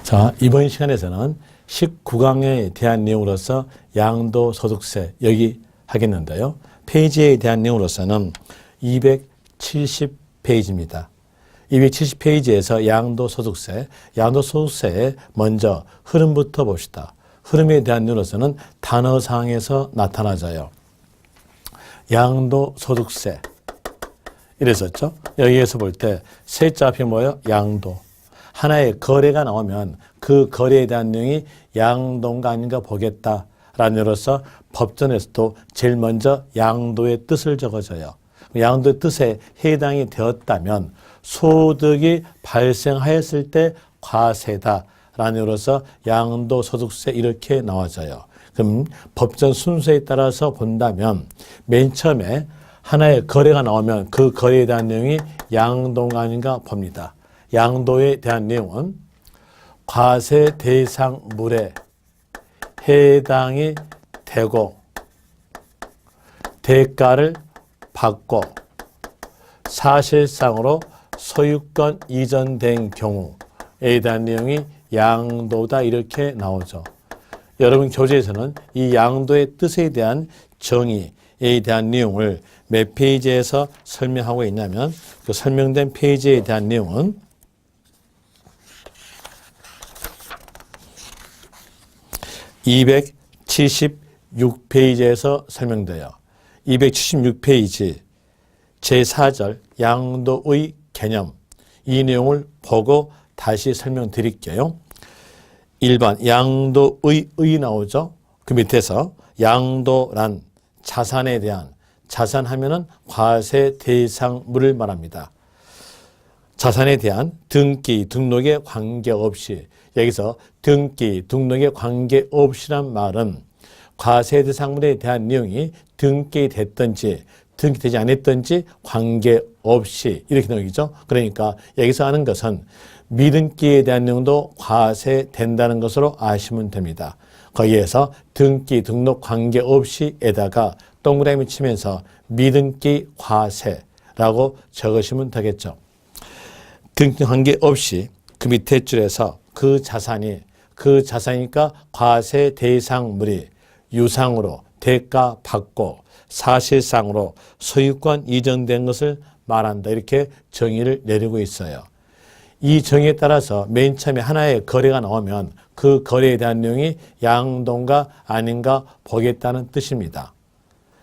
자, 이번 시간에서는 19강에 대한 내용으로서 양도소득세 여기 하겠는데요. 페이지에 대한 내용으로서는 270페이지입니다. 270페이지에서 양도소득세의 먼저 흐름부터 봅시다. 흐름에 대한 내용으로서는 단어상에서 나타나져요. 양도소득세 이랬었죠. 여기에서 볼 때 세자 앞이 뭐예요? 양도. 하나의 거래가 나오면 그 거래에 대한 내용이 양도인가 아닌가 보겠다라는 의미로서 법전에서도 제일 먼저 양도의 뜻을 적어줘요. 양도의 뜻에 해당이 되었다면 소득이 발생하였을 때 과세다라는 의미로서 양도소득세 이렇게 나와져요. 그럼 법전 순서에 따라서 본다면 맨 처음에 하나의 거래가 나오면 그 거래에 대한 내용이 양도인가 아닌가 봅니다. 양도에 대한 내용은 과세 대상물에 해당이 되고 대가를 받고 사실상으로 소유권 이전된 경우에 대한 내용이 양도다 이렇게 나오죠. 여러분 교재에서는 이 양도의 뜻에 대한 정의에 대한 내용을 몇 페이지에서 설명하고 있냐면 그 설명된 페이지에 대한 내용은 276페이지에서 설명돼요. 276페이지 제4절 양도의 개념 이 내용을 보고 다시 설명드릴게요. 1번 양도의 나오죠. 그 밑에서 양도란 자산에 대한 자산하면은 과세 대상물을 말합니다. 자산에 대한 등기, 등록에 관계없이 여기서 등기, 등록에 관계없이란 말은 과세 대상물에 대한 내용이 등기됐든지 등기되지 않았든지 관계없이 이렇게 내용이죠. 그러니까 여기서 하는 것은 미등기에 대한 내용도 과세된다는 것으로 아시면 됩니다. 거기에서 등기, 등록 관계없이에다가 동그라미 치면서 미등기 과세라고 적으시면 되겠죠. 등기 관계없이 그 밑에 줄에서 그 자산이니까 과세 대상물이 유상으로 대가 받고 사실상으로 소유권 이전된 것을 말한다. 이렇게 정의를 내리고 있어요. 이 정의에 따라서 맨 처음에 하나의 거래가 나오면 그 거래에 대한 내용이 양도인가 아닌가 보겠다는 뜻입니다.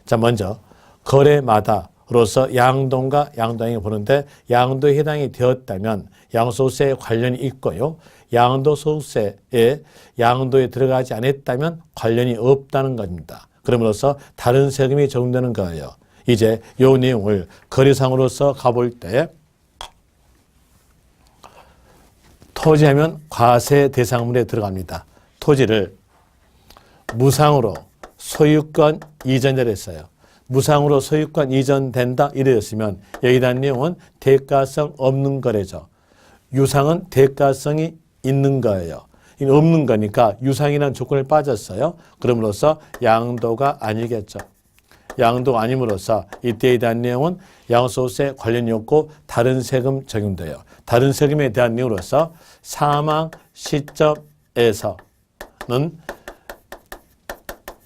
자, 먼저 거래마다로서 양도인가 양도 아닌가 보는데 양도에 해당이 되었다면 양도소득세에 관련이 있고요. 양도소득세에 양도에 들어가지 않았다면 관련이 없다는 겁니다. 그럼으로써 다른 세금이 적용되는 거예요. 이제 이 내용을 거래상으로서 가볼 때 토지하면 과세 대상물에 들어갑니다. 토지를 무상으로 소유권 이전을 했어요. 무상으로 소유권 이전된다 이랬으면 여기에 대한 내용은 대가성 없는 거래죠. 유상은 대가성이 있는 거예요. 없는 거니까 유상이라는 조건을 빠졌어요. 그럼으로써 양도가 아니겠죠. 양도가 아님으로써 이때에 대한 내용은 양도소득세 관련이 없고 다른 세금 적용돼요. 다른 세금에 대한 내용으로서 사망 시점에서는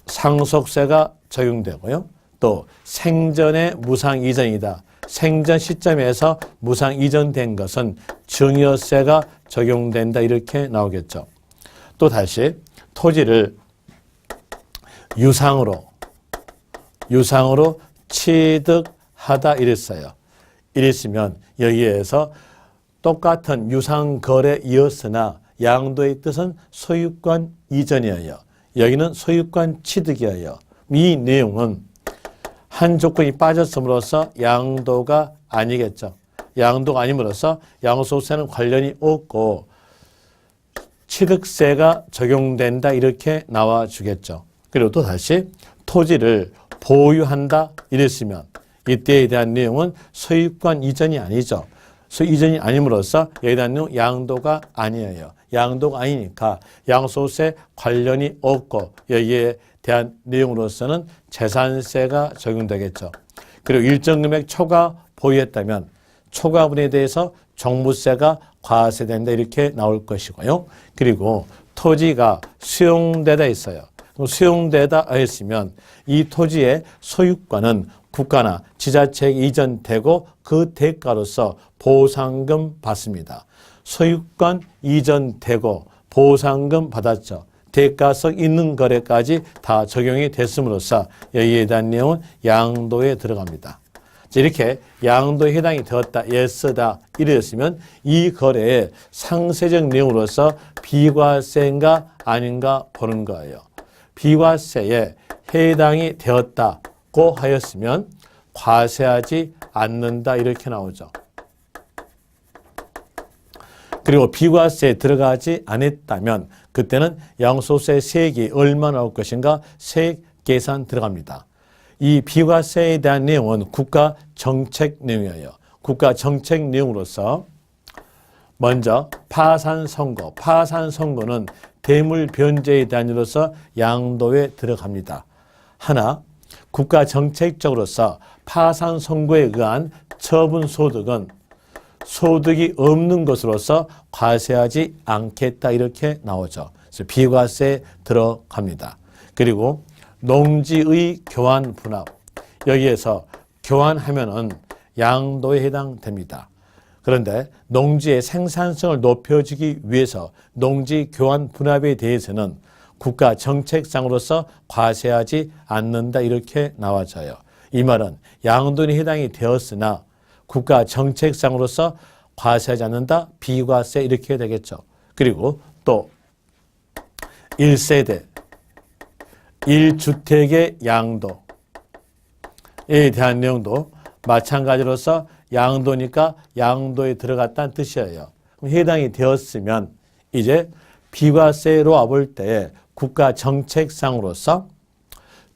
상속세가 적용되고요. 또 생전에 무상 이전이다. 생전 시점에서 무상 이전된 것은 증여세가 적용된다. 이렇게 나오겠죠. 또 다시 토지를 유상으로 취득하다 이랬어요. 이랬으면 여기에서 똑같은 유상거래이었으나 양도의 뜻은 소유권 이전이에요. 여기는 소유권 취득이에요. 이 내용은 한 조건이 빠졌음으로써 양도가 아니겠죠. 양도가 아님으로써 양도소득세는 관련이 없고 취득세가 적용된다 이렇게 나와주겠죠. 그리고 또 다시 토지를 보유한다 이랬으면 이때에 대한 내용은 소유권 이전이 아니죠. 이전이 아님으로써 여기에 대한 내용 양도가 아니에요. 양도가 아니니까 양도소득세 관련이 없고 여기에 대한 내용으로서는 재산세가 적용되겠죠. 그리고 일정 금액 초과 보유했다면 초과분에 대해서 종부세가 과세된다 이렇게 나올 것이고요. 그리고 토지가 수용되다 있어요. 수용되다 했으면 이 토지의 소유권은 국가나 지자체에게 이전되고 그 대가로서 보상금 받습니다. 소유권 이전되고 보상금 받았죠. 대가성 있는 거래까지 다 적용이 됐음으로써 여기에 대한 내용은 양도에 들어갑니다. 이렇게 양도에 해당이 되었다, 예스다 이랬으면 이 거래의 상세적 내용으로서 비과세인가 아닌가 보는 거예요. 비과세에 해당이 되었다고 하였으면 과세하지 않는다 이렇게 나오죠. 그리고 비과세에 들어가지 않았다면 그때는 양도소득세 세액이 얼마 나올 것인가 세액 계산 들어갑니다. 이 비과세에 대한 내용은 국가 정책 내용이에요. 국가 정책 내용으로서 먼저 파산 선고. 파산 선고는 대물 변제에 대한 일로서 양도에 들어갑니다. 하나, 국가 정책적으로서 파산 선고에 의한 처분 소득은 소득이 없는 것으로서 과세하지 않겠다 이렇게 나오죠. 그래서 비과세에 들어갑니다. 그리고 농지의 교환 분합. 여기에서 교환하면은 양도에 해당됩니다. 그런데 농지의 생산성을 높여주기 위해서 농지 교환 분합에 대해서는 국가 정책상으로서 과세하지 않는다 이렇게 나와져요. 이 말은 양도에 해당이 되었으나 국가 정책상으로서 과세하지 않는다, 비과세 이렇게 되겠죠. 그리고 또 1세대, 1주택의 양도에 대한 내용도 마찬가지로서 양도니까 양도에 들어갔다는 뜻이에요. 해당이 되었으면 이제 비과세로 와볼 때 국가 정책상으로서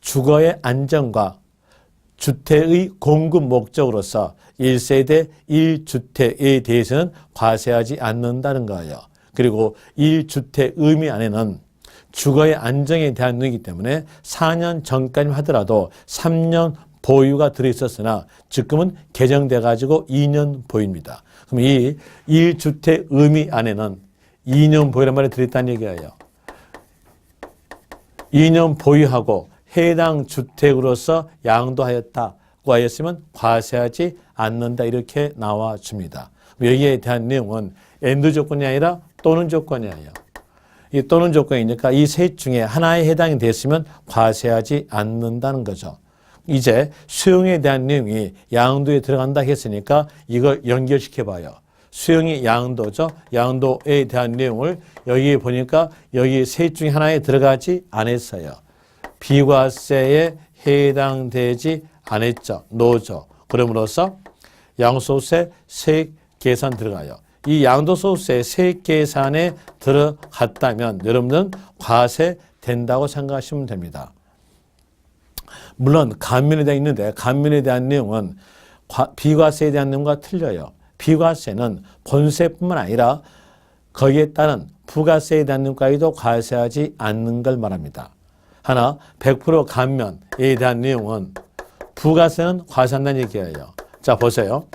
주거의 안정과 주택의 공급 목적으로서 1세대 1주택에 대해서는 과세하지 않는다는 거예요. 그리고 1주택 의미 안에는 주거의 안정에 대한 의미이기 때문에 4년 전까지 하더라도 3년 보유가 들어있었으나 지금은 개정돼 가지고 2년 보유입니다. 그럼 이 1주택 의미 안에는 2년 보유란 말이 들어있다는 얘기예요. 2년 보유하고 해당 주택으로서 양도하였다고 하였으면 과세하지 않는다 이렇게 나와줍니다. 여기에 대한 내용은 and 조건이 아니라 또는 조건이에요. 이 또는 조건이니까 이 셋 중에 하나에 해당이 됐으면 과세하지 않는다는 거죠. 이제 수용에 대한 내용이 양도에 들어간다 했으니까 이걸 연결시켜 봐요. 수용이 양도죠. 양도에 대한 내용을 여기 보니까 여기 셋 중에 하나에 들어가지 않았어요. 비과세에 해당되지 않았죠. 노죠. 그럼으로써 양도소득세 세액 계산 들어가요. 이 양도소득세 세액 계산에 들어갔다면 여러분들은 과세된다고 생각하시면 됩니다. 물론 감면에 대해 있는데 감면에 대한 내용은 비과세에 대한 내용과 틀려요. 비과세는 본세뿐만 아니라 거기에 따른 부가세에 대한 내용까지도 과세하지 않는 걸 말합니다. 하나 100% 감면에 대한 내용은 부가세는 과세한다는 얘기예요. 자 보세요.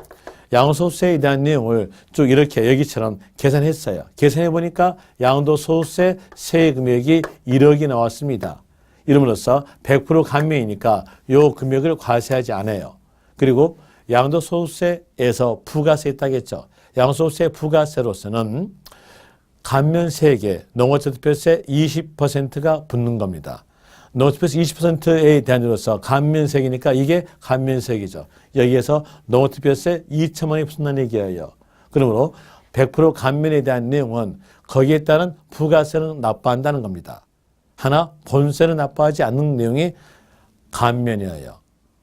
양도소득세에 대한 내용을 쭉 이렇게 여기처럼 계산했어요. 계산해 보니까 양도소득세 세액 금액이 1억이 나왔습니다. 이름으로써 100% 감면이니까 요 금액을 과세하지 않아요. 그리고 양도소득세에서 부가세 있다겠죠. 양도소득세 부가세로서는 감면세액에 농어초특별세 20%가 붙는 겁니다. 농어특별세 20%에 대한 으로서 감면세액이니까 이게 감면세액이죠. 여기에서 농어특별세 2천만 원이 붙는다는 얘기예요. 그러므로 100% 감면에 대한 내용은 거기에 따른 부가세는 납부한다는 겁니다. 하나 본세는 납부하지 않는 내용이 감면이에요.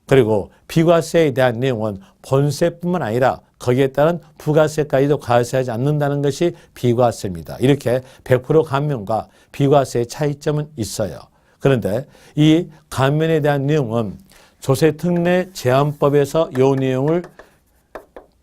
그리고 비과세에 대한 내용은 본세뿐만 아니라 거기에 따른 부가세까지도 과세하지 않는다는 것이 비과세입니다. 이렇게 100% 감면과 비과세의 차이점은 있어요. 그런데 이 감면에 대한 내용은 조세특례 제한법에서 이 내용을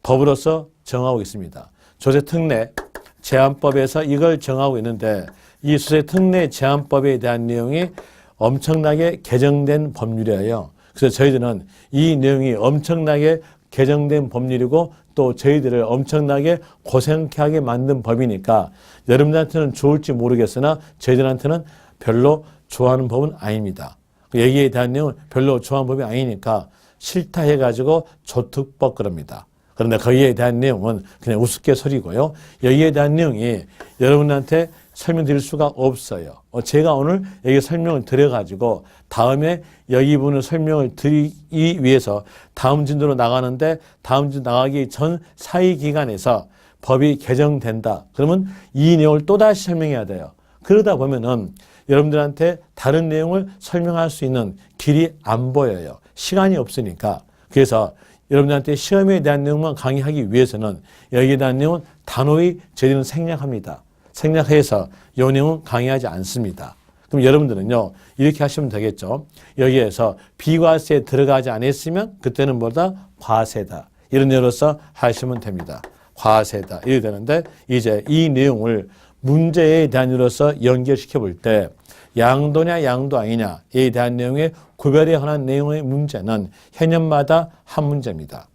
법으로서 정하고 있습니다. 조세특례 제한법에서 이걸 정하고 있는데 이 조세특례 제한법에 대한 내용이 엄청나게 개정된 법률이에요. 그래서 저희들은 이 내용이 엄청나게 개정된 법률이고 또 저희들을 엄청나게 고생케 하게 만든 법이니까 여러분들한테는 좋을지 모르겠으나 저희들한테는 별로 좋아하는 법은 아닙니다. 여기에 대한 내용은 별로 좋아하는 법이 아니니까 싫다 해가지고 조특법 그럽니다. 그런데 거기에 대한 내용은 그냥 우스갯소리고요. 여기에 대한 내용이 여러분한테 설명드릴 수가 없어요. 제가 오늘 여기 설명을 드려가지고 다음에 여기 부분을 설명을 드리기 위해서 다음 진도로 나가는데 다음 진도 나가기 전 사이 기간에서 법이 개정된다. 그러면 이 내용을 또다시 설명해야 돼요. 그러다 보면은 여러분들한테 다른 내용을 설명할 수 있는 길이 안 보여요. 시간이 없으니까. 그래서 여러분들한테 시험에 대한 내용만 강의하기 위해서는 여기에 대한 내용은 단호히 저희는 생략합니다. 생략해서 이 내용은 강의하지 않습니다. 그럼 여러분들은요, 이렇게 하시면 되겠죠. 여기에서 비과세에 들어가지 않았으면 그때는 뭐다? 과세다. 이런 예로서 하시면 됩니다. 과세다. 이렇게 되는데 이제 이 내용을 문제에 대한 예로서 연결시켜 볼 때 양도냐 양도 아니냐에 대한 내용의 구별에 관한 내용의 문제는 해년마다 한 문제입니다.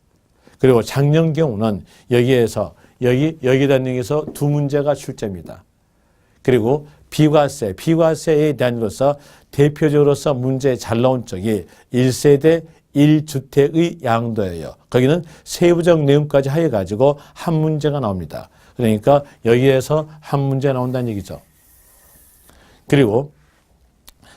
그리고 작년 경우는 여기에서 여기에 대한 내용에서 두 문제가 출제입니다. 그리고 비과세에 대한 으로서 대표적으로서 문제 잘 나온 쪽이 1세대 1주택의 양도예요. 거기는 세부적 내용까지 해가지고 한 문제가 나옵니다. 그러니까 여기에서 한 문제 나온다는 얘기죠. 그리고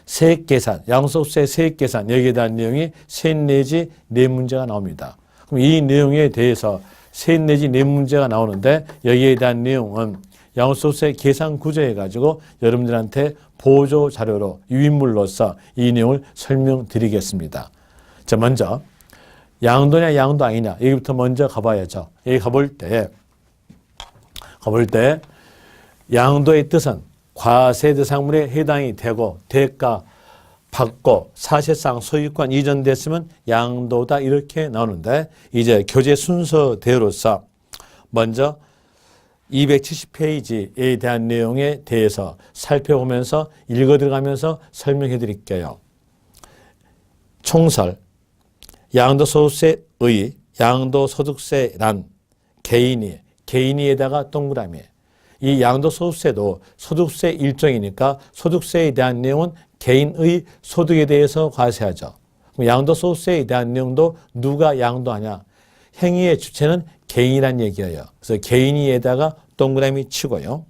세액 계산, 양도소득세 세액 계산 여기에 대한 내용이 셋 내지 네 문제가 나옵니다. 그럼 이 내용에 대해서 셋 내지 네 문제가 나오는데 여기에 대한 내용은 양도소득세 계산 구조해 가지고 여러분들한테 보조 자료로 유인물로서 이 내용을 설명드리겠습니다. 자, 먼저 양도냐 양도 아니냐 여기부터 먼저 가봐야죠. 여기 가볼 때 양도의 뜻은 과세 대상물에 해당이 되고 대가 받고 사실상 소유권 이전됐으면 양도다 이렇게 나오는데 이제 교재 순서대로서 먼저 270페이지에 대한 내용에 대해서 살펴보면서 읽어 들어가면서 설명해 드릴게요. 총설 양도소득세의 양도소득세란 개인이에다가 동그라미 이 양도소득세도 소득세 일종이니까 소득세에 대한 내용은 개인의 소득에 대해서 과세하죠. 양도소득세에 대한 내용도 누가 양도하냐. 행위의 주체는 개인이란 얘기예요. 그래서 개인이에다가 동그라미 치고요.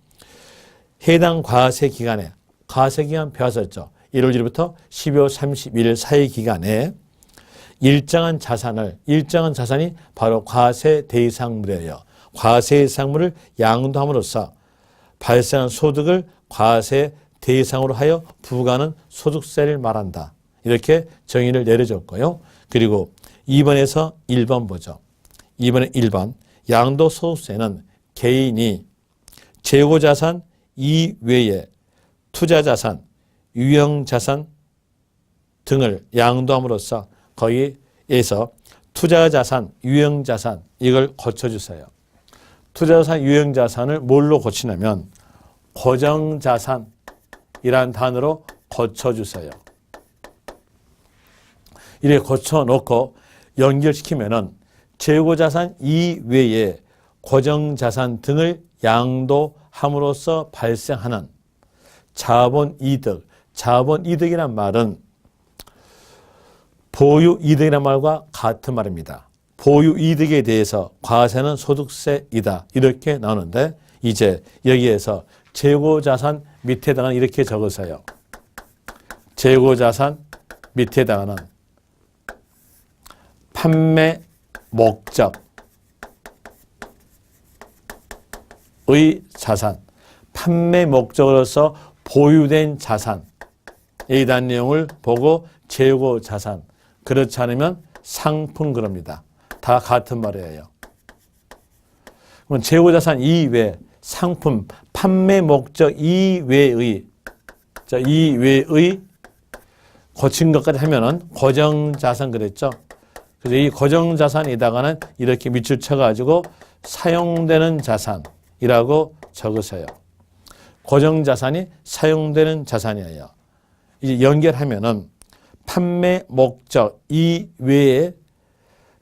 해당 과세기간에 과세기간 배웠었죠. 1월 1일부터 12월 31일 사이 기간에 일정한 자산이 바로 과세 대상물이에요. 과세 대상물을 양도함으로써 발생한 소득을 과세 대상으로 하여 부과하는 소득세를 말한다. 이렇게 정의를 내려줬고요. 그리고 2번에서 1번 보죠. 2번에 1번 양도소득세는 개인이 재고자산 이외에 투자자산, 유형자산 등을 양도함으로써 거기에서 투자자산, 유형자산 이걸 고쳐주세요. 투자자산, 유형자산을 뭘로 고치냐면 고정자산이라는 단어로 고쳐주세요. 이렇게 고쳐놓고 연결시키면은 재고자산 이외에 고정자산 등을 양도함으로써 발생하는 자본이득이란 말은 보유이득이란 말과 같은 말입니다. 보유이득에 대해서 과세는 소득세이다. 이렇게 나오는데 이제 여기에서 재고자산 밑에다가 이렇게 적으세요. 재고자산 밑에다가는 판매 목적의 자산, 판매 목적으로서 보유된 자산에 대한 내용을 보고 재고자산, 그렇지 않으면 상품 그럽니다. 다 같은 말이에요. 그럼 재고자산 이외, 상품, 판매 목적 이외의 고친 것까지 하면은 고정자산 그랬죠. 그래서 이 고정자산에다가는 이렇게 밑줄 쳐가지고 사용되는 자산이라고 적으세요. 고정자산이 사용되는 자산이에요. 이제 연결하면은 판매 목적 이외에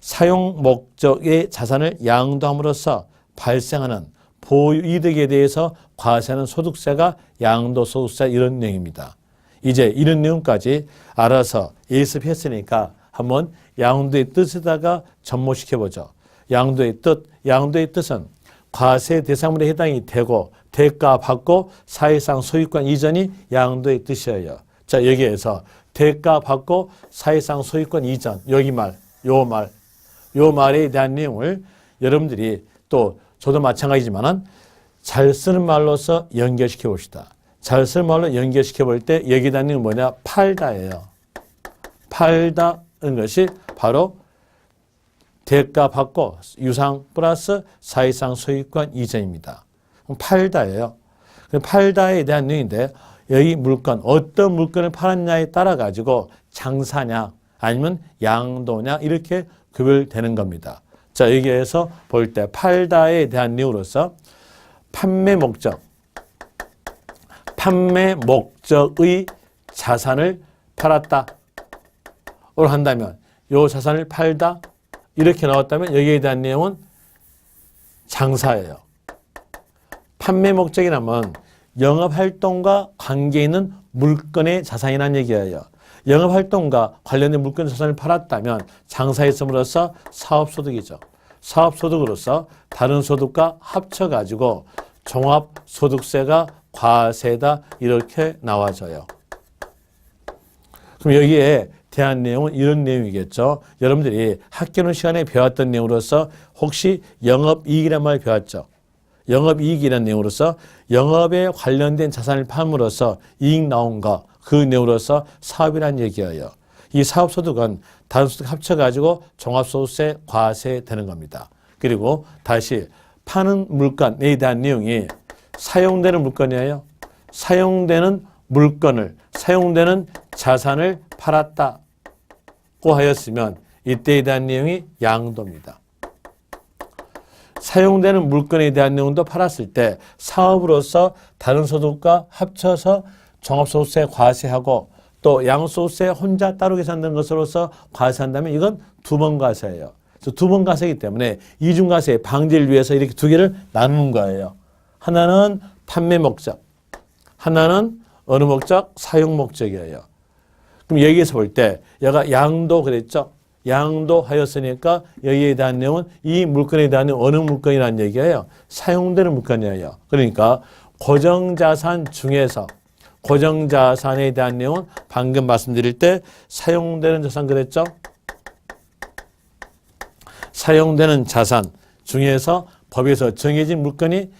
사용 목적의 자산을 양도함으로써 발생하는 보유이득에 대해서 과세하는 소득세가 양도소득세 이런 내용입니다. 이제 이런 내용까지 알아서 예습했으니까 한번 양도의 뜻에다가 접목시켜보죠. 양도의 뜻은 과세 대상물에 해당이 되고 대가 받고 사실상 소유권 이전이 양도의 뜻이에요. 자, 여기에서 대가 받고 사실상 소유권 이전, 요 말에 대한 내용을 여러분들이 또 저도 마찬가지지만은 잘 쓰는 말로서 연결시켜 봅시다. 잘 쓰는 말로 연결시켜 볼 때 여기에 대한 내용은 뭐냐? 팔다예요. 팔다는 것이 바로 대가 받고 유상 플러스 사실상 소유권 이전입니다. 팔다예요. 팔다에 대한 내용인데 여기 물건, 어떤 물건을 팔았냐에 따라 가지고 장사냐 아니면 양도냐 이렇게 구별되는 겁니다. 자, 여기에서 볼 때 팔다에 대한 내용으로서 판매 목적의 자산을 팔았다. 를 한다면 요 자산을 팔다 이렇게 나왔다면 여기에 대한 내용은 장사예요. 판매 목적이라면 영업활동과 관계 있는 물건의 자산이라는 얘기예요. 영업활동과 관련된 물건 자산을 팔았다면 장사했음으로써 사업소득이죠. 사업소득으로서 다른 소득과 합쳐가지고 종합소득세가 과세다 이렇게 나와져요. 그럼 여기에 대한 내용은 이런 내용이겠죠. 여러분들이 학교는 시간에 배웠던 내용으로서 혹시 영업이익이라는 말 배웠죠. 영업이익이라는 내용으로서 영업에 관련된 자산을 팔므로써 이익 나온 거, 그 내용으로서 사업이라는 얘기예요. 이 사업소득은 다른 소득 합쳐가지고 종합소득세 과세되는 겁니다. 그리고 다시 파는 물건에 대한 내용이 사용되는 물건이에요. 사용되는 물건을, 사용되는 자산을 팔았다고 하였으면 이때에 대한 내용이 양도입니다. 사용되는 물건에 대한 내용도 팔았을 때 사업으로서 다른 소득과 합쳐서 종합소득세 과세하고 또 양소득세 혼자 따로 계산되는 것으로서 과세한다면 이건 두 번 과세예요. 두 번 과세이기 때문에 이중과세 방지를 위해서 이렇게 두 개를 나누는 거예요. 하나는 판매 목적, 하나는 어느 목적? 사용 목적이에요. 그럼 여기에서 볼 때 얘가 양도 그랬죠? 양도하였으니까 여기에 대한 내용은 이 물건에 대한 내용 어느 물건이라는 얘기예요? 사용되는 물건이에요. 그러니까 고정자산 중에서 고정자산에 대한 내용은 방금 말씀드릴 때 사용되는 자산 그랬죠? 사용되는 자산 중에서 법에서 정해진 물건이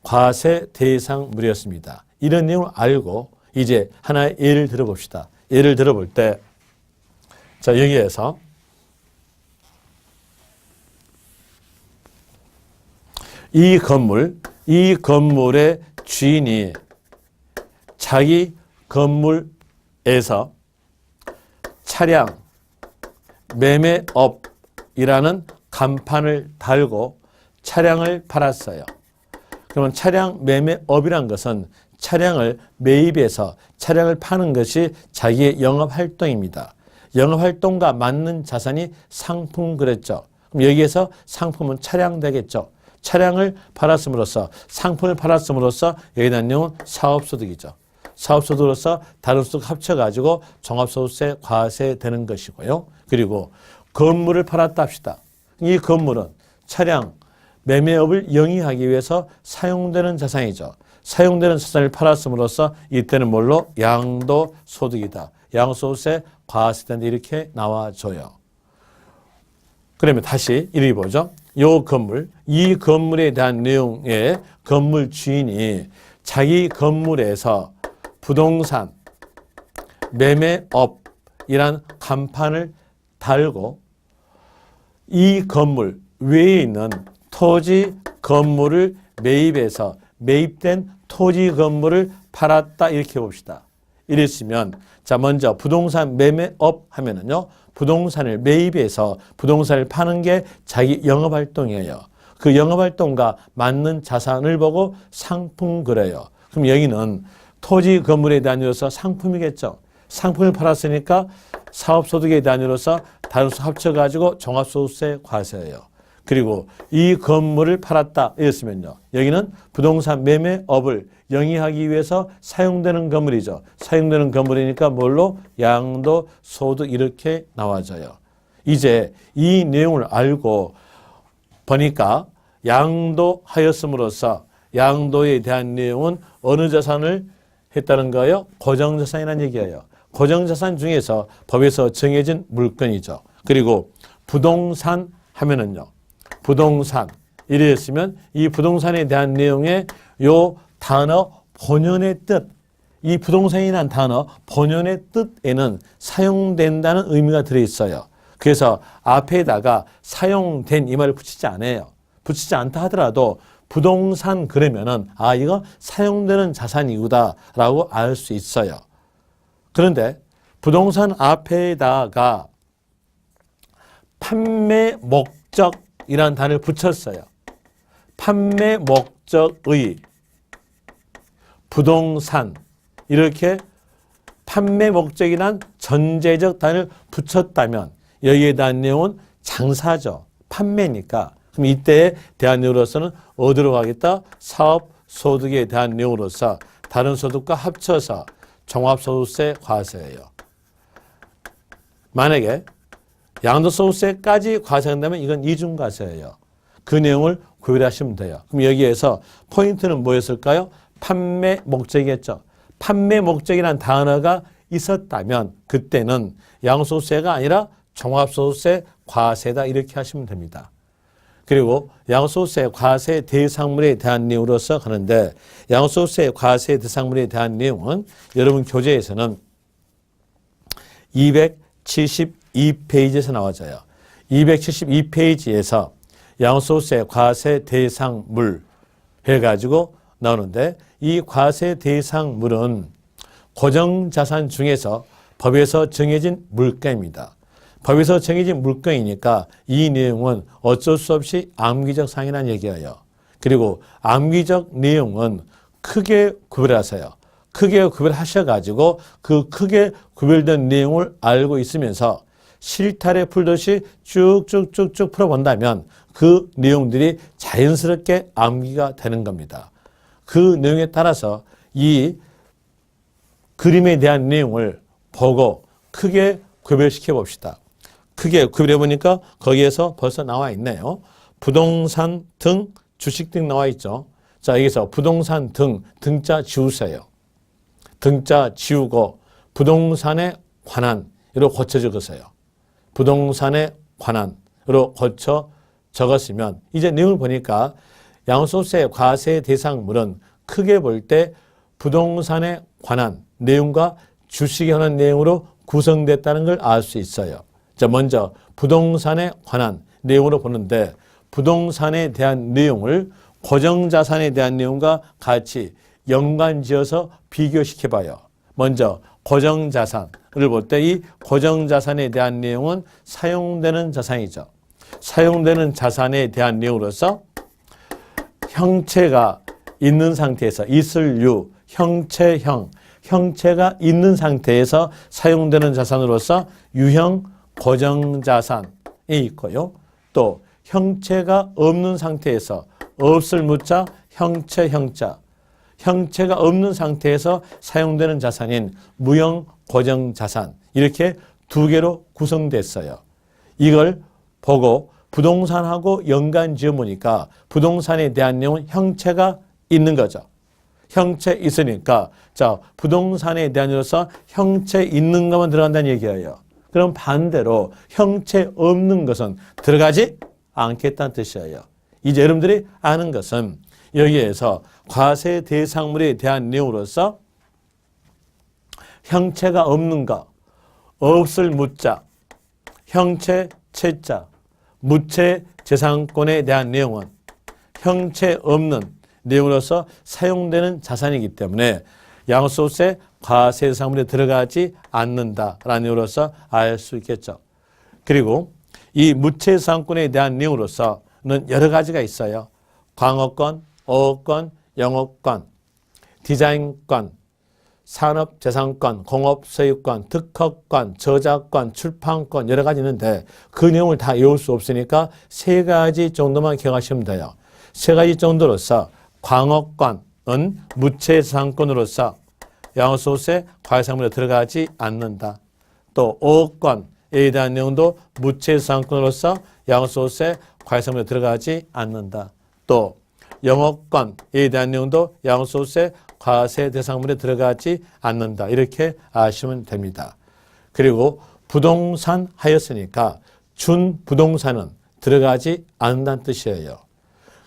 과세 대상물이었습니다. 이런 내용을 알고 이제 하나의 예를 들어봅시다. 예를 들어볼 때 자, 여기에서 이 건물의 주인이 자기 건물에서 차량 매매업이라는 간판을 달고 차량을 팔았어요. 그러면 차량 매매업이란 것은 차량을 매입해서 차량을 파는 것이 자기의 영업활동입니다. 영업활동과 맞는 자산이 상품 그랬죠. 그럼 여기에서 상품은 차량 되겠죠. 차량을 팔았음으로써 상품을 팔았음으로써 여기에 대한 내용은 사업소득이죠. 사업소득으로서 다른 소득 합쳐가지고 종합소득세 과세되는 것이고요. 그리고 건물을 팔았다 합시다. 이 건물은 차량 매매업을 영위하기 위해서 사용되는 자산이죠. 사용되는 자산을 팔았음으로써 이때는 뭘로? 양도소득이다. 양도소득세 과세된다 이렇게 나와줘요. 그러면 다시 이렇게 보죠. 이 건물에 대한 내용의 건물 주인이 자기 건물에서 부동산 매매업이란 간판을 달고 이 건물 외에 있는 토지 건물을 매입해서 매입된 토지 건물을 팔았다 이렇게 봅시다. 이랬으면 자 먼저 부동산 매매업 하면은요. 부동산을 매입해서 부동산을 파는 게 자기 영업활동이에요. 그 영업활동과 맞는 자산을 보고 상품 그래요. 그럼 여기는 토지 건물에 대한 요소 상품이겠죠. 상품을 팔았으니까 사업소득에 대한 이유로서 다른 수 합쳐가지고 종합소득세 과세예요. 그리고 이 건물을 팔았다 이랬으면요. 여기는 부동산 매매업을 영위하기 위해서 사용되는 건물이죠. 사용되는 건물이니까 뭘로? 양도, 소득 이렇게 나와져요. 이제 이 내용을 알고 보니까 양도하였음으로써 양도에 대한 내용은 어느 자산을 했다는 거예요? 고정자산이라는 얘기예요. 고정자산 중에서 법에서 정해진 물건이죠. 그리고 부동산 하면은요. 부동산 이랬으면 이 부동산에 대한 내용의 요 단어 본연의 뜻, 이 부동산이라는 단어 본연의 뜻에는 사용된다는 의미가 들어있어요. 그래서 앞에다가 사용된 이 말을 붙이지 않아요. 붙이지 않다 하더라도 부동산 그러면은 아 이거 사용되는 자산이구다라고 알 수 있어요. 그런데 부동산 앞에다가 판매 목적이라는 단어를 붙였어요. 판매 목적의 부동산 이렇게 판매 목적이란 전제적 단어를 붙였다면 여기에 대한 내용은 장사죠. 판매니까. 그럼 이때에 대한 내용으로서는 어디로 가겠다? 사업 소득에 대한 내용으로서 다른 소득과 합쳐서 종합소득세 과세예요. 만약에 양도소득세까지 과세한다면 이건 이중과세예요. 그 내용을 구별하시면 돼요. 그럼 여기에서 포인트는 뭐였을까요? 판매 목적이겠죠. 판매 목적이라는 단어가 있었다면 그때는 양도소득세가 아니라 종합소득세 과세다 이렇게 하시면 됩니다. 그리고 양도소득세 과세 대상물에 대한 내용으로서 가는데 양도소득세 과세 대상물에 대한 내용은 여러분 교재에서는 272페이지에서 나와져요. 272페이지에서 양도소득세 과세 대상물 해가지고 나오는데 이 과세 대상물은 고정자산 중에서 법에서 정해진 물가입니다. 법에서 정해진 물건이니까 이 내용은 어쩔 수 없이 암기적 사항이라는 얘기예요. 그리고 암기적 내용은 크게 구별하세요. 크게 구별하셔가지고 그 크게 구별된 내용을 알고 있으면서 실타래 풀듯이 쭉쭉쭉쭉 풀어본다면 그 내용들이 자연스럽게 암기가 되는 겁니다. 그 내용에 따라서 이 그림에 대한 내용을 보고 크게 구별시켜 봅시다. 크게 구별해 보니까 거기에서 벌써 나와 있네요. 부동산 등 주식 등 나와 있죠. 자, 여기서 부동산 등 등자 지우세요. 등자 지우고 부동산에 관한으로 고쳐 적으세요. 부동산에 관한으로 고쳐 적었으면 이제 내용을 보니까 양도소득세 과세 대상물은 크게 볼 때 부동산에 관한 내용과 주식에 관한 내용으로 구성됐다는 걸 알 수 있어요. 자, 먼저 부동산에 관한 내용으로 보는데 부동산에 대한 내용을 고정자산에 대한 내용과 같이 연관지어서 비교시켜 봐요. 먼저 고정자산을 볼 때 이 고정자산에 대한 내용은 사용되는 자산이죠. 사용되는 자산에 대한 내용으로서 형체가 있는 상태에서 있을 유, 형체형, 형체가 있는 상태에서 사용되는 자산으로서 유형 고정자산이 있고요. 또 형체가 없는 상태에서 없을 무자, 형체, 형자. 형체가 없는 상태에서 사용되는 자산인 무형 고정자산. 이렇게 두 개로 구성됐어요. 이걸 보고 부동산하고 연관 지어보니까 부동산에 대한 내용은 형체가 있는 거죠. 형체 있으니까 자 부동산에 대한 이로서 형체 있는 것만 들어간다는 얘기예요. 그럼 반대로 형체 없는 것은 들어가지 않겠다는 뜻이에요. 이제 여러분들이 아는 것은 여기에서 과세 대상물에 대한 내용으로서 형체가 없는 것, 없을 무자, 형체 채자, 무채 재산권에 대한 내용은 형체 없는 내용으로서 사용되는 자산이기 때문에 양도소득세 과세 대상물에 들어가지 않는다라는 내용으로서 알 수 있겠죠. 그리고 이 무채 재산권에 대한 내용으로서는 여러 가지가 있어요. 광어권, 어업권, 영업권, 디자인권, 산업재산권, 공업소유권, 특허권, 저작권, 출판권 여러 가지 있는데 그 내용을 다 외울 수 없으니까 세 가지 정도만 기억하시면 돼요. 세 가지 정도로서 광업권은 무채상권으로서 양도소득세 과세상물에 들어가지 않는다. 또 어업권에 대한 내용도 무채상권으로서 양도소득세 과세상물에 들어가지 않는다. 또 영업권에 대한 내용도 양도소득세 과세 대상물에 들어가지 않는다. 이렇게 아시면 됩니다. 그리고 부동산 하였으니까 준부동산은 들어가지 않는다는 뜻이에요.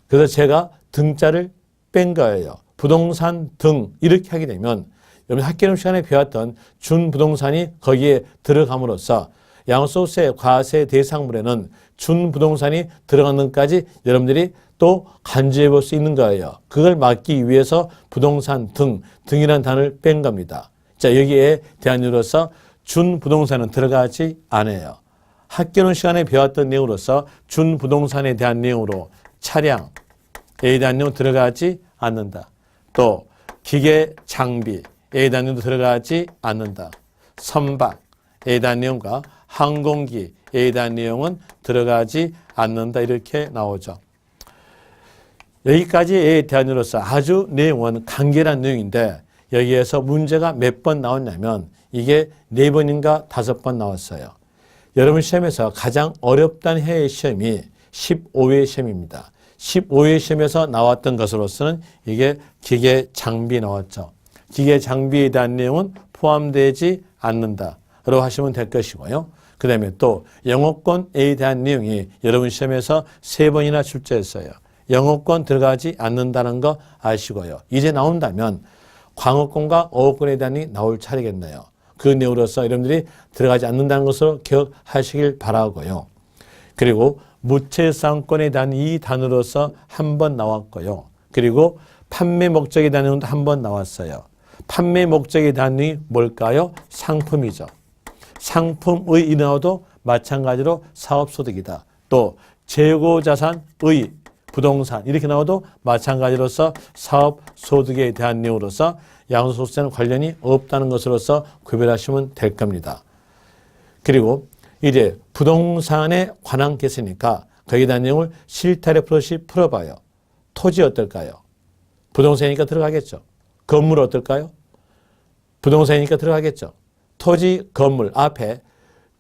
그래서 제가 등자를 뺀 거예요. 부동산 등 이렇게 하게 되면 여러분 학개론 시간에 배웠던 준부동산이 거기에 들어감으로써 양도소득세 과세 대상물에는 준부동산이 들어가는 것까지 여러분들이 또 간주해 볼 수 있는 거예요. 그걸 막기 위해서 부동산 등이라는 단어를 뺀 겁니다. 자, 여기에 대한 이유로서 준부동산은 들어가지 않아요. 학교론 시간에 배웠던 내용으로서 준부동산에 대한 내용으로 차량에 대한 내용 들어가지 않는다. 또 기계 장비에 대한 내용도 들어가지 않는다. 선박에 대한 내용과 항공기에 대한 내용은 들어가지 않는다. 이렇게 나오죠. 여기까지에 대한으로서 아주 내용은 간결한 내용인데 여기에서 문제가 몇 번 나왔냐면 이게 4번인가 5번 나왔어요. 여러분 시험에서 가장 어렵다는 해의 시험이 15회 시험입니다. 15회 시험에서 나왔던 것으로서는 이게 기계 장비 나왔죠. 기계 장비에 대한 내용은 포함되지 않는다라고 하시면 될 것이고요. 그 다음에 또 영업권에 대한 내용이 여러분 시험에서 3번이나 출제했어요. 영업권 들어가지 않는다는 거 아시고요. 이제 나온다면 광업권과 어업권에 대한 게 나올 차례겠네요. 그 내용으로서 여러분들이 들어가지 않는다는 것으로 기억하시길 바라고요. 그리고 무채상권에 대한 이 단어로서 한 번 나왔고요. 그리고 판매 목적에 대한 내용도 한 번 나왔어요. 판매 목적에 대한 내용이 뭘까요? 상품이죠. 상품의 이 나와도 마찬가지로 사업소득이다. 또 재고자산의 부동산 이렇게 나와도 마찬가지로서 사업소득에 대한 내용으로서 양도소득세는 관련이 없다는 것으로서 구별하시면 될 겁니다. 그리고 이제 부동산에 관한 게 있으니까 거기에 대한 내용을 실타래 풀듯이 풀어봐요. 토지 어떨까요? 부동산이니까 들어가겠죠. 건물 어떨까요? 부동산이니까 들어가겠죠. 토지, 건물 앞에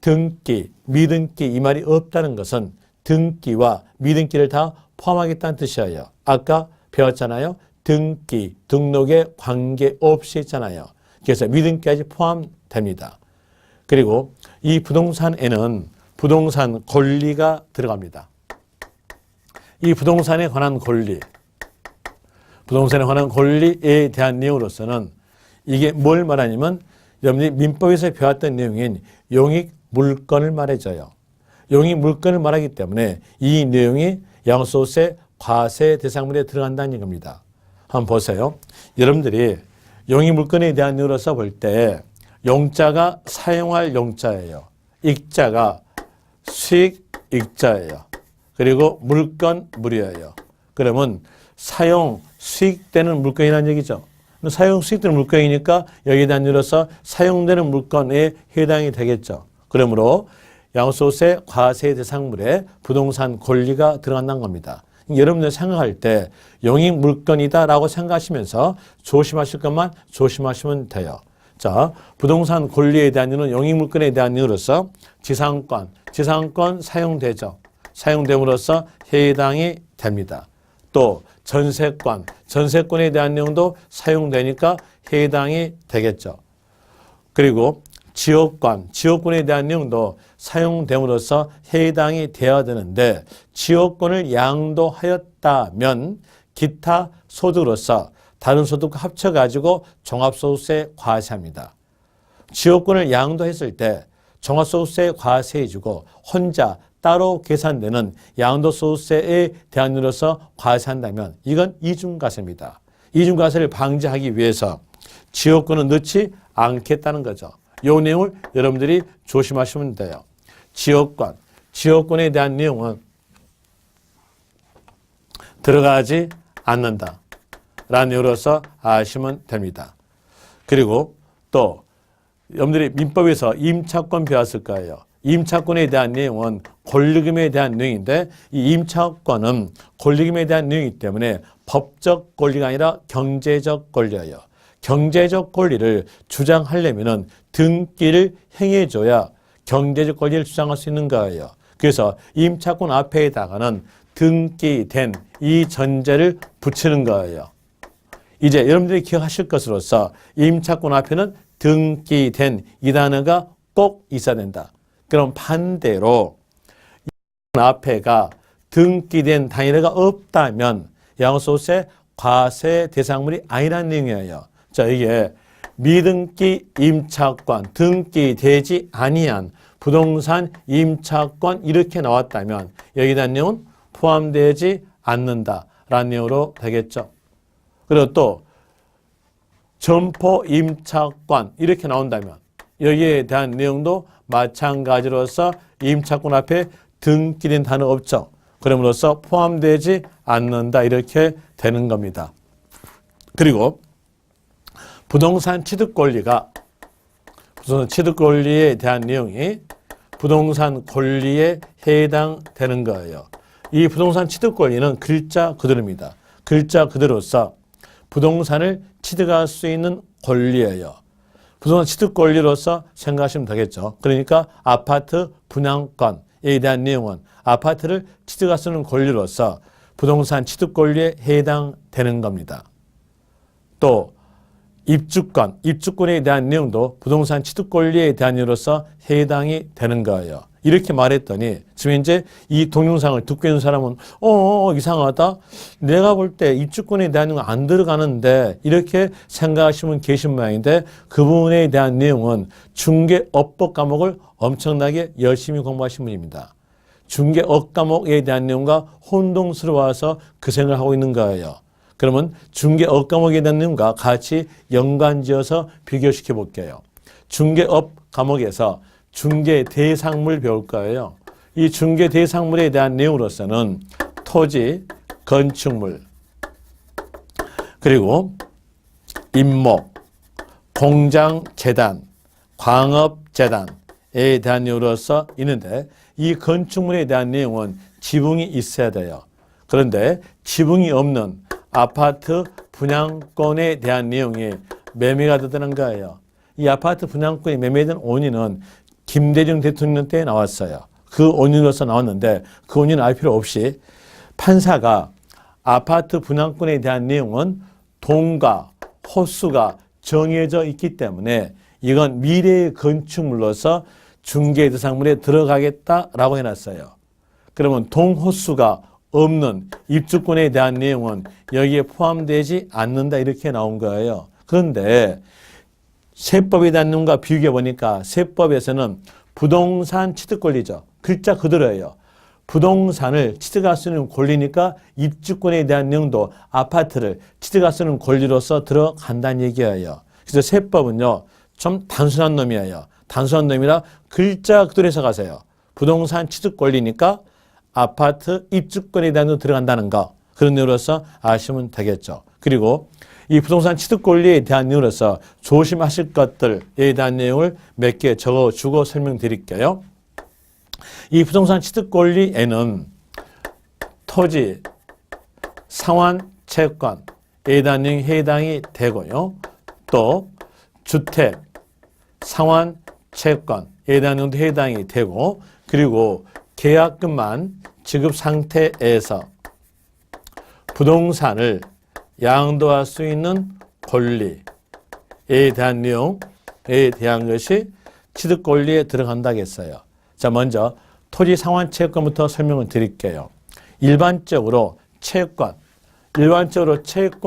등기, 미등기 이 말이 없다는 것은 등기와 미등기를 다 포함하겠다는 뜻이에요. 아까 배웠잖아요. 등기, 등록에 관계없이 했잖아요. 그래서 미등기까지 포함됩니다. 그리고 이 부동산에는 부동산 권리가 들어갑니다. 이 부동산에 관한 권리, 부동산에 관한 권리에 대한 내용으로서는 이게 뭘 말하냐면 여러분들이 민법에서 배웠던 내용인 용익물건을 말해줘요. 용익물건을 말하기 때문에 이 내용이 양도소득세 과세 대상물에 들어간다는 겁니다. 한번 보세요. 여러분들이 용익물건에 대한 내용으로서 볼 때 용자가 사용할 용자예요. 익자가 수익 익자예요. 그리고 물건 물이에요. 그러면 사용 수익되는 물건이라는 얘기죠. 사용 수익되는 물건이니까 여기에 대한 이유로서 사용되는 물건에 해당이 되겠죠. 그러므로 양도소득세 과세 대상물에 부동산 권리가 들어간다는 겁니다. 여러분들 생각할 때 용익물건이다라고 생각하시면서 조심하실 것만 조심하시면 돼요. 자, 부동산 권리에 대한 이유는 용익물건에 대한 이유로서 지상권 사용되죠. 사용됨으로써 해당이 됩니다. 또 전세권에 대한 내용도 사용되니까 해당이 되겠죠. 그리고 지역권에 대한 내용도 사용됨으로써 해당이 되어야 되는데 지역권을 양도하였다면 기타 소득으로서 다른 소득과 합쳐가지고 종합소득세 과세합니다. 지역권을 양도했을 때 종합소득세 과세해주고 혼자 따로 계산되는 양도소득세에 대한 이유로서 과세한다면 이건 이중과세입니다. 이중과세를 방지하기 위해서 지역권은 넣지 않겠다는 거죠. 이 내용을 여러분들이 조심하시면 돼요. 지역권에 대한 내용은 들어가지 않는다 라는 이유로서 아시면 됩니다. 그리고 또 여러분들이 민법에서 임차권 배웠을 거예요. 임차권에 대한 내용은 권리금에 대한 내용인데 이 임차권은 권리금에 대한 내용이기 때문에 법적 권리가 아니라 경제적 권리예요. 경제적 권리를 주장하려면 등기를 행해줘야 경제적 권리를 주장할 수 있는 거예요. 그래서 임차권 앞에다가는 등기된 이 전제를 붙이는 거예요. 이제 여러분들이 기억하실 것으로서 임차권 앞에는 등기된 이 단어가 꼭 있어야 된다. 그럼 반대로 앞에가 등기된 단위가 없다면 양도소득세 과세 대상물이 아니라는 내용이에요. 자, 이게 미등기 임차권 등기되지 아니한 부동산 임차권 이렇게 나왔다면 여기다 내용은 포함되지 않는다라는 내용으로 되겠죠. 그리고 또 점포 임차권 이렇게 나온다면 여기에 대한 내용도 마찬가지로서 임차권 앞에 등기된 단어 없죠. 그럼으로써 포함되지 않는다 이렇게 되는 겁니다. 그리고 부동산 취득 권리가 부동산 취득 권리에 대한 내용이 부동산 권리에 해당되는 거예요. 이 부동산 취득 권리는 글자 그대로입니다. 글자 그대로서 부동산을 취득할 수 있는 권리예요. 부동산 취득 권리로서 생각하시면 되겠죠. 그러니까 아파트 분양권에 대한 내용은 아파트를 취득할 수 있는 권리로서 부동산 취득 권리에 해당되는 겁니다. 또 입주권, 입주권에 대한 내용도 부동산 취득 권리에 대한 이유로서 해당이 되는 거예요. 이렇게 말했더니 지금 이제 이 동영상을 듣고 있는 사람은 이상하다. 내가 볼 때 입주권에 대한 내용은 안 들어가는데 이렇게 생각하시는 분 계신 모양인데 그 부분에 대한 내용은 중개업법 과목을 엄청나게 열심히 공부하신 분입니다. 중개업 과목에 대한 내용과 혼동스러워서 그 생각을 하고 있는 거예요. 그러면 중개업 과목에 대한 내용과 같이 연관지어서 비교시켜 볼게요. 중개업 과목에서 중개 대상물 배울 거예요. 이 중개 대상물에 대한 내용으로서는 토지, 건축물, 그리고 임목, 공장, 재단, 광업, 재단에 대한 내용으로서 있는데 이 건축물에 대한 내용은 지붕이 있어야 돼요. 그런데 지붕이 없는 아파트 분양권에 대한 내용이 매매가 되는 거예요. 이 아파트 분양권이 매매된 원인은 김대중 대통령 때 나왔어요. 그 원인으로서 나왔는데 그 원인을 알 필요 없이 판사가 아파트 분양권에 대한 내용은 동과 호수가 정해져 있기 때문에 이건 미래의 건축물로서 중개 대상물에 들어가겠다라고 해놨어요. 그러면 동호수가 없는 입주권에 대한 내용은 여기에 포함되지 않는다 이렇게 나온 거예요. 그런데 세법에 대한 내용과 비교해 보니까 세법에서는 부동산 취득 권리죠. 글자 그대로예요. 부동산을 취득할 수 있는 권리니까 입주권에 대한 내용도 아파트를 취득할 수 있는 권리로서 들어간다는 얘기예요. 그래서 세법은요 좀 단순한 놈이에요. 단순한 놈이라 글자 그대로 해석하세요. 부동산 취득 권리니까 아파트 입주권에 대한 내용도 들어간다는 거. 그런 내용으로서 아시면 되겠죠. 그리고 이 부동산 취득 권리에 대한 내용으로서 조심하실 것들에 대한 내용을 몇 개 적어주고 설명드릴게요. 이 부동산 취득 권리에는 토지, 상환, 채권에 대한 내용이 해당이 되고요. 또 주택, 상환, 채권에 대한 내용도 해당이 되고 그리고 계약금만 지급 상태에서 부동산을 양도할 수 있는 권리에 대한 내용에 대한 것이 취득 권리에 들어간다겠어요. 자, 먼저 토지 상환 채권부터 설명을 드릴게요. 일반적으로 채권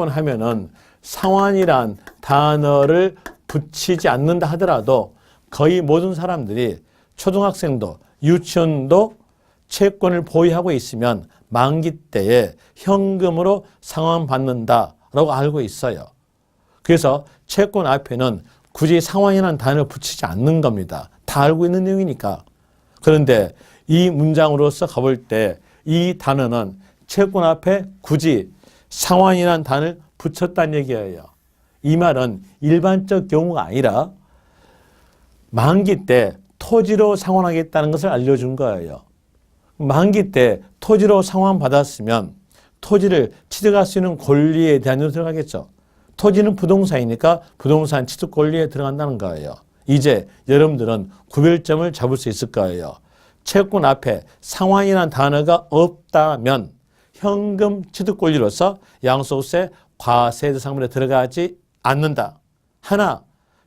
하면은 상환이란 단어를 붙이지 않는다 하더라도 거의 모든 사람들이 초등학생도 유치원도 채권을 보유하고 있으면 만기 때에 현금으로 상환받는다라고 알고 있어요. 그래서 채권 앞에는 굳이 상환이라는 단어를 붙이지 않는 겁니다. 다 알고 있는 내용이니까. 그런데 이 문장으로서 가볼 때 이 단어는 채권 앞에 굳이 상환이라는 단어를 붙였다는 얘기예요. 이 말은 일반적 경우가 아니라 만기 때 토지로 상환하겠다는 것을 알려준 거예요. 만기 때 토지로 상환받았으면 토지를 취득할 수 있는 권리에 대한 데 들어가겠죠. 토지는 부동산이니까 부동산 취득 권리에 들어간다는 거예요. 이제 여러분들은 구별점을 잡을 수 있을 거예요. 채권 앞에 상환이라는 단어가 없다면 현금 취득 권리로서 양도소득세 과세 대상물에 들어가지 않는다. 하나,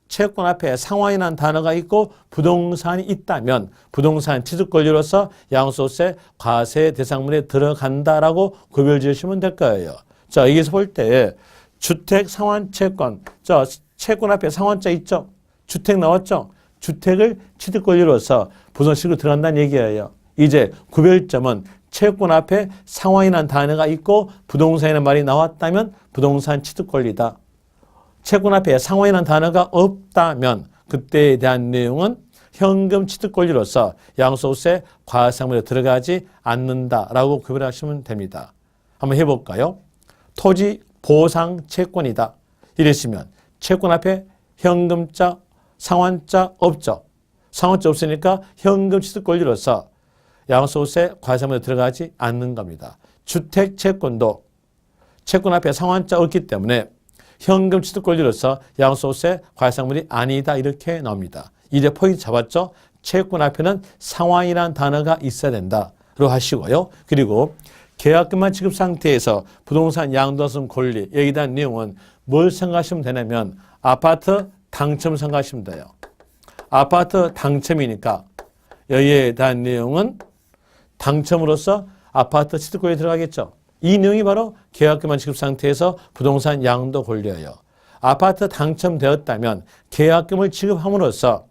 채권 앞에 상환이라는 단어가 있고 부동산이 있다면 부동산 취득 권리로서 양도소득세 과세 대상물에 들어간다라고 구별 지으시면 될 거예요. 자, 여기서 볼 때 주택 상환 채권, 자, 채권 앞에 상환자 있죠? 주택 나왔죠? 주택을 취득 권리로서 부동산식으로 들어간다는 얘기예요. 이제 구별점은 채권 앞에 상환이라는 단어가 있고 부동산이라는 말이 나왔다면 부동산 취득 권리다. 채권 앞에 상환이라는 단어가 없다면 그때에 대한 내용은 현금 취득 권리로서 양도소득세 과세상물에 들어가지 않는다라고 구별하시면 됩니다. 한번 해볼까요? 토지 보상 채권이다. 이랬으면 채권 앞에 현금자, 상환자 없죠. 상환자 없으니까 현금 취득 권리로서 양도소득세 과세상물에 들어가지 않는 겁니다. 주택 채권도 채권 앞에 상환자 없기 때문에 현금 취득 권리로서 양도소득세 과세상물이 아니다 이렇게 나옵니다. 이제 포인트 잡았죠? 채권 앞에는 상환이라는 단어가 있어야 된다로 하시고요. 그리고 계약금만 지급 상태에서 부동산 양도소득 권리 여기에 대한 내용은 뭘 생각하시면 되냐면 아파트 당첨 생각하시면 돼요. 아파트 당첨이니까 여기에 대한 내용은 당첨으로서 아파트 취득 권리에 들어가겠죠. 이 내용이 바로 계약금만 지급 상태에서 부동산 양도 권리예요. 아파트 당첨되었다면 계약금을 지급함으로써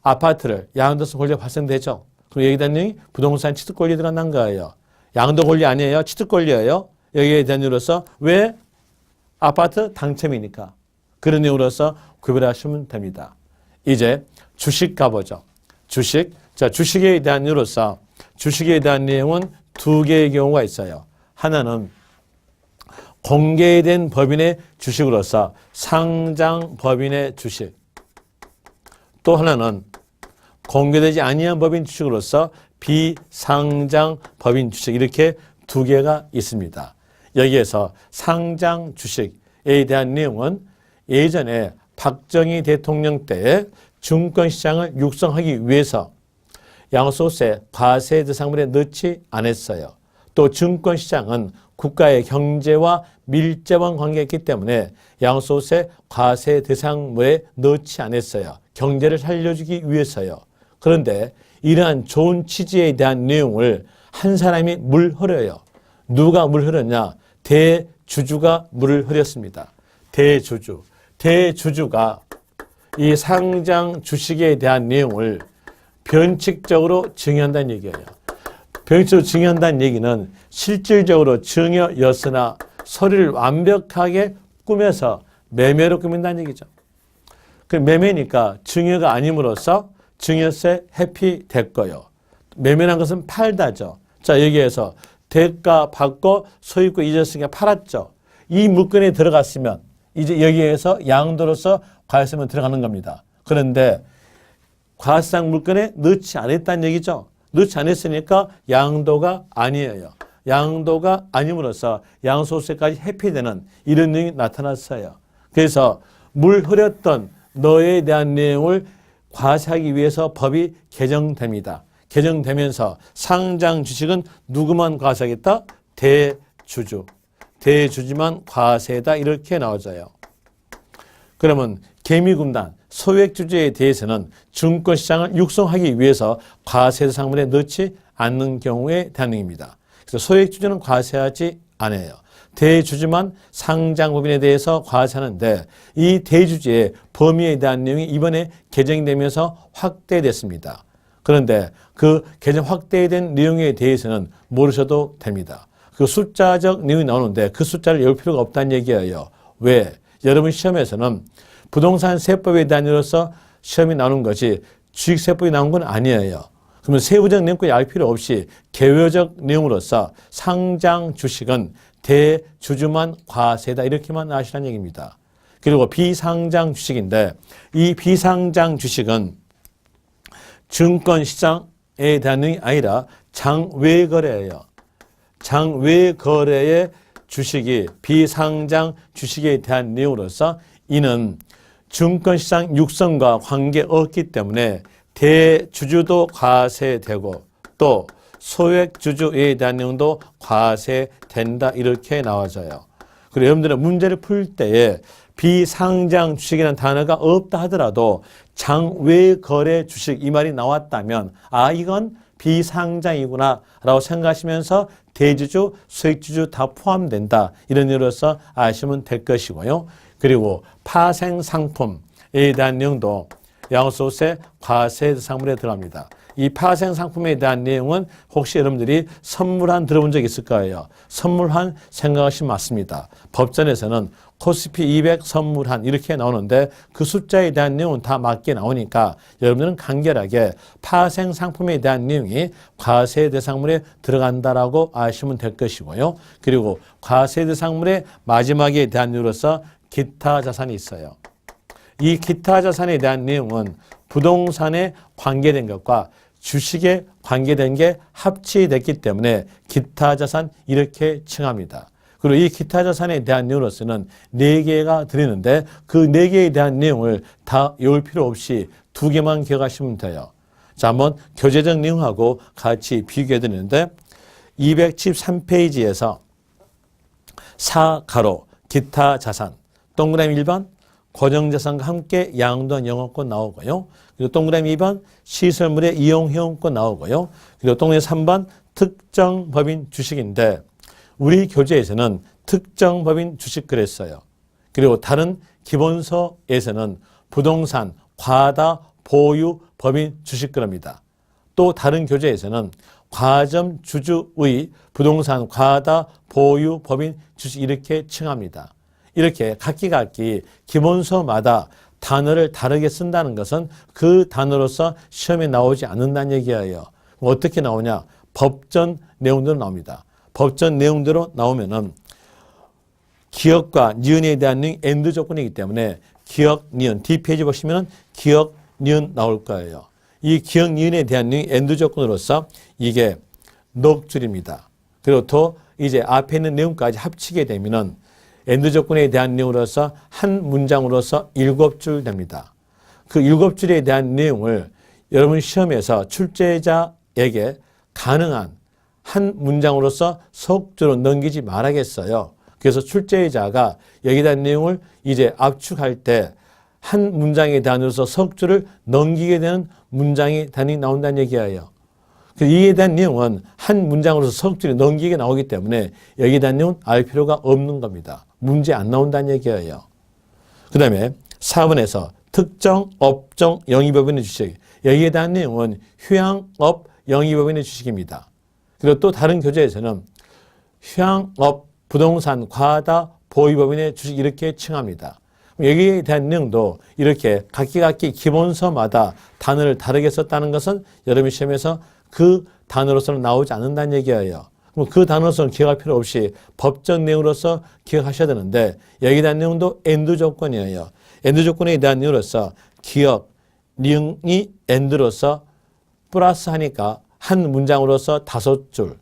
아파트를 양도소 권리가 발생되죠. 그럼 여기에 대한 내용이 부동산 취득 권리에 들어간다는 거예요. 양도 권리 아니에요. 취득 권리예요. 여기에 대한 내용으로서 왜? 아파트 당첨이니까. 그런 내용으로서 구별하시면 됩니다. 이제 주식 가보죠. 주식. 자, 주식에 대한 내용으로서 주식에 대한 내용은 두 개의 경우가 있어요. 하나는 공개된 법인의 주식으로서 상장 법인의 주식. 또 하나는 공개되지 아니한 법인 주식으로서 비상장 법인 주식 이렇게 두 개가 있습니다. 여기에서 상장 주식에 대한 내용은 예전에 박정희 대통령 때 증권시장을 육성하기 위해서 양도소득세 과세 대상물에 넣지 않았어요. 또 증권시장은 국가의 경제와 밀접한 관계가 있기 때문에 양도소득세 과세 대상물에 넣지 않았어요. 경제를 살려주기 위해서요. 그런데 이러한 좋은 취지에 대한 내용을 한 사람이 물 흐려요. 누가 물 흐렸냐? 대주주가 물을 흐렸습니다. 대주주가 이 상장 주식에 대한 내용을 변칙적으로 증여한다는 얘기예요. 변칙적으로 증여한다는 얘기는 실질적으로 증여였으나 서류를 완벽하게 꾸며서 매매로 꾸민다는 얘기죠. 그 매매니까 증여가 아님으로써 증여세 회피됐고요. 매매란 것은 팔다죠. 자, 여기에서 대가 받고 소유권 잊었으니까 팔았죠. 이 물건에 들어갔으면 이제 여기에서 양도로서 과세세만 들어가는 겁니다. 그런데 과세상 물건에 넣지 않았다는 얘기죠. 넣지 않았으니까 양도가 아니에요. 양도가 아님으로써 양도소득세까지 회피되는 이런 내용이 나타났어요. 그래서 물 흐렸던 너에 대한 내용을 과세하기 위해서 법이 개정됩니다. 개정되면서 상장 주식은 누구만 과세하겠다? 대주주. 대주주만 과세다 이렇게 나와져요. 그러면 개미군단, 소액주주에 대해서는 증권시장을 육성하기 위해서 과세 대상물에 넣지 않는 경우에 대한 내용입니다. 그래서 소액주주는 과세하지 않아요. 대주주만 상장법인에 대해서 과세하는데 이 대주주의 범위에 대한 내용이 이번에 개정되면서 확대됐습니다. 그런데 그 개정 확대된 내용에 대해서는 모르셔도 됩니다. 그 숫자적 내용이 나오는데 그 숫자를 외울 필요가 없다는 얘기예요. 왜? 여러분 시험에서는 부동산 세법에 대한 이로서 시험이 나오는 것이 주식세법이 나온 건 아니에요. 그러면 세부적 내용까지 알 필요 없이 개요적 내용으로서 상장 주식은 대주주만 과세다 이렇게만 아시라는 얘기입니다. 그리고 비상장 주식인데 이 비상장 주식은 증권시장에 대한 내용이 아니라 장외거래예요. 장외거래의 주식이 비상장 주식에 대한 내용으로서 이는 증권시장 육성과 관계없기 때문에 대주주도 과세되고 또 소액주주에 대한 내용도 과세된다 이렇게 나와져요. 그리고 여러분들은 문제를 풀 때에 비상장 주식이라는 단어가 없다 하더라도 장외거래 주식 이 말이 나왔다면 아 이건 비상장이구나 라고 생각하시면서 대주주, 소액주주 다 포함된다 이런 의미로서 아시면 될 것이고요. 그리고 파생상품에 대한 내용도 양도소득세 과세 대상물에 들어갑니다. 이 파생상품에 대한 내용은 혹시 여러분들이 선물한 들어본 적 있을 거예요. 선물한 생각하시면 맞습니다. 법전에서는 코스피 200 선물한 이렇게 나오는데 그 숫자에 대한 내용은 다 맞게 나오니까 여러분들은 간결하게 파생상품에 대한 내용이 과세 대상물에 들어간다라고 아시면 될 것이고요. 그리고 과세 대상물의 마지막에 대한 내용으로서 기타 자산이 있어요. 이 기타 자산에 대한 내용은 부동산에 관계된 것과 주식에 관계된 게 합치됐기 때문에 기타 자산 이렇게 칭합니다. 그리고 이 기타 자산에 대한 내용으로서는 4개가 들리는데 그 4개에 대한 내용을 다 외울 필요 없이 2개만 기억하시면 돼요. 자, 한번 교재적 내용하고 같이 비교해 드리는데 273페이지에서 4가로 기타 자산 동그라미 1번 고정자산과 함께 양도한 영업권 나오고요. 그리고 동그라미 2번 시설물의 이용회원권 나오고요. 그리고 동그라미 3번 특정 법인 주식인데 우리 교재에서는 특정 법인 주식 그랬어요. 그리고 다른 기본서에서는 부동산 과다 보유 법인 주식 그럽니다. 또 다른 교재에서는 과점 주주의 부동산 과다 보유 법인 주식 이렇게 칭합니다. 이렇게 각기 기본서마다 단어를 다르게 쓴다는 것은 그 단어로서 시험에 나오지 않는다는 얘기예요. 어떻게 나오냐? 법전 내용대로 나옵니다. 법전 내용대로 나오면은 기억과 니은에 대한 내용이 엔드 조건이기 때문에 기억, 니은, D페이지 보시면은 기억, 니은 나올 거예요. 이 기억, 니은에 대한 내용이 엔드 조건으로서 이게 넉 줄입니다. 그리고 또 이제 앞에 있는 내용까지 합치게 되면은 엔드 조건에 대한 내용으로서 한 문장으로서 7줄 됩니다. 그 7줄에 대한 내용을 여러분 시험에서 출제자에게 가능한 한 문장으로서 석줄로 넘기지 말아야겠어요. 그래서 출제자가 여기에 대한 내용을 이제 압축할 때 한 문장에 대한으로서 석줄을 넘기게 되는 문장이 단위 나온다는 얘기예요. 이에 대한 내용은 한 문장으로서 석줄이 넘기게 나오기 때문에 여기에 대한 내용은 알 필요가 없는 겁니다. 문제 안 나온다는 얘기예요. 그 다음에 4번에서 특정 업종 영위법인의 주식. 여기에 대한 내용은 휴양업 영위법인의 주식입니다. 그리고 또 다른 교재에서는 휴양업 부동산 과다 보유법인의 주식 이렇게 칭합니다. 여기에 대한 내용도 이렇게 각기 기본서마다 단어를 다르게 썼다는 것은 여러분 시험에서 그 단어로서는 나오지 않는다는 얘기예요. 그럼 그 단어로서는 기억할 필요 없이 법적 내용으로서 기억하셔야 되는데 여기에 대한 내용도 엔드 조건이에요. 엔드 조건에 대한 내용으로서 기억, 니은이 엔드로서 플러스 하니까 한 문장으로서 5줄,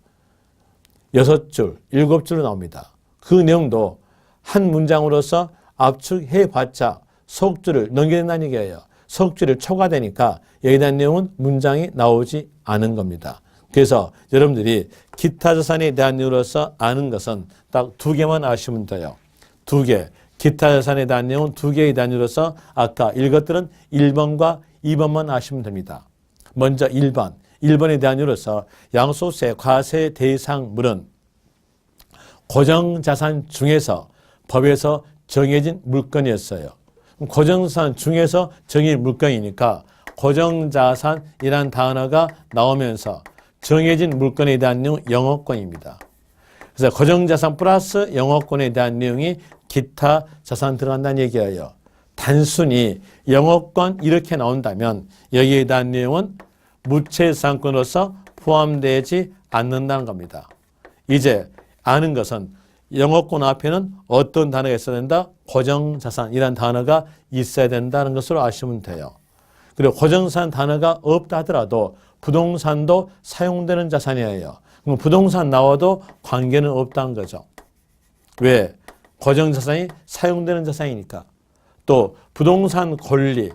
6줄, 7줄로 나옵니다. 그 내용도 한 문장으로서 압축해봤자 석줄을 넘겨야 된다는 얘기예요. 석줄을 초과되니까 여기에 대한 내용은 문장이 나오지 않은 겁니다. 그래서 여러분들이 기타 자산에 대한 내용으로서 아는 것은 딱 2개만 아시면 돼요. 2개. 기타 자산에 대한 내용은 2개의 단위로서 아까 읽었던 1번과 2번만 아시면 됩니다. 먼저 1번. 1번에 대한 이유로서 양도소득세 과세 대상물은 고정자산 중에서 법에서 정해진 물건이었어요. 고정자산 중에서 정해진 물건이니까 고정자산이라는 단어가 나오면서 정해진 물건에 대한 내용은 영업권입니다. 그래서 고정자산 플러스 영업권에 대한 내용이 기타 자산 들어간다는 얘기예요. 단순히 영업권 이렇게 나온다면 여기에 대한 내용은 무채자산권으로서 포함되지 않는다는 겁니다. 이제 아는 것은 영어권 앞에는 어떤 단어가 있어야 된다? 고정자산이라는 단어가 있어야 된다는 것으로 아시면 돼요. 그리고 고정자산 단어가 없다 하더라도 부동산도 사용되는 자산이에요. 그럼 부동산 나와도 관계는 없다는 거죠. 왜? 고정자산이 사용되는 자산이니까. 또 부동산 권리에